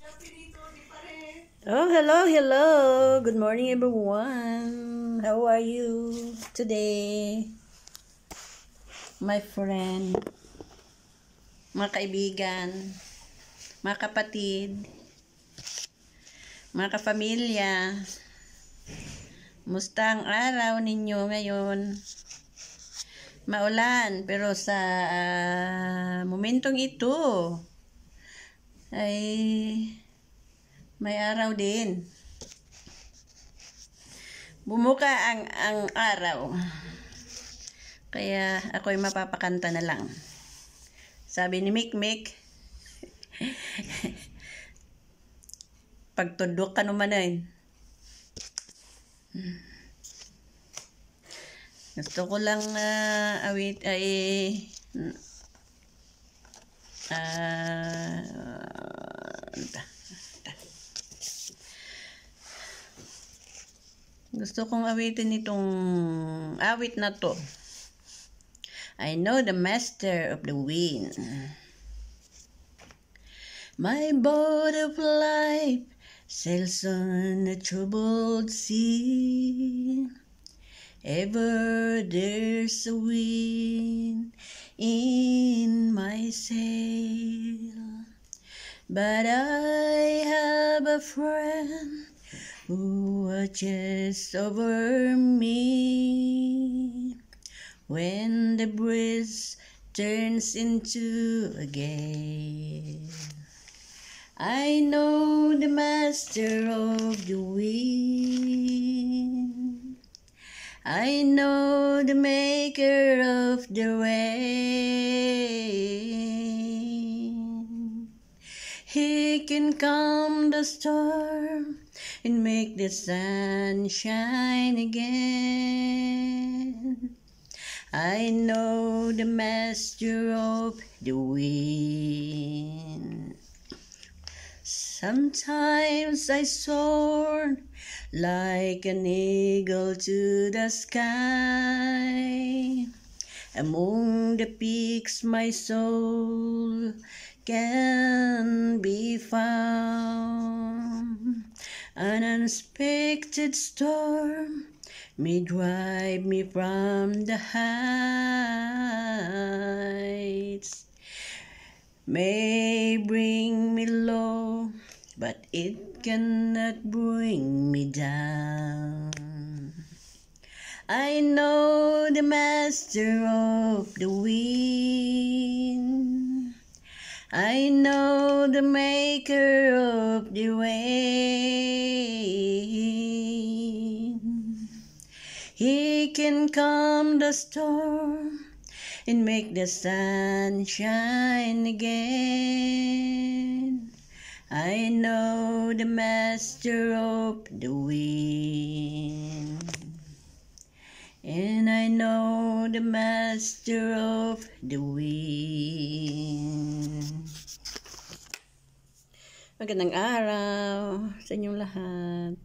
Oh, hello, hello. Good morning, everyone. How are you today? My friend, mga kaibigan, mga kapatid, mga kapamilya. Musta ang araw ninyo ngayon? Maulan, pero sa momentong ito ay may araw din. Bumuka ang araw. Kaya ako'y mapapakanta na lang. Sabi ni Mikmik, pagtudok ka naman eh. Gusto ko lang awit ay gusto kong awitin itong awit na to. I know the master of the wind. My boat of life sails on a troubled sea. Ever there's a wind in my sail. But I have a friend who watches over me when the breeze turns into a gale. I know the master of the wind. I know the maker of the rain. He can calm the storm and make the sun shine again. I know the master of the wind. Sometimes I soar like an eagle to the sky. Among the peaks my soul can be found. An unexpected storm may drive me from the heights, may bring me low, but it cannot bring me down. I know the master of the wind. I know the maker of the rain. He can calm the storm and make the sun shine again. I know the master of the wind. And I know the master of the wind. Magandang araw sa inyong lahat.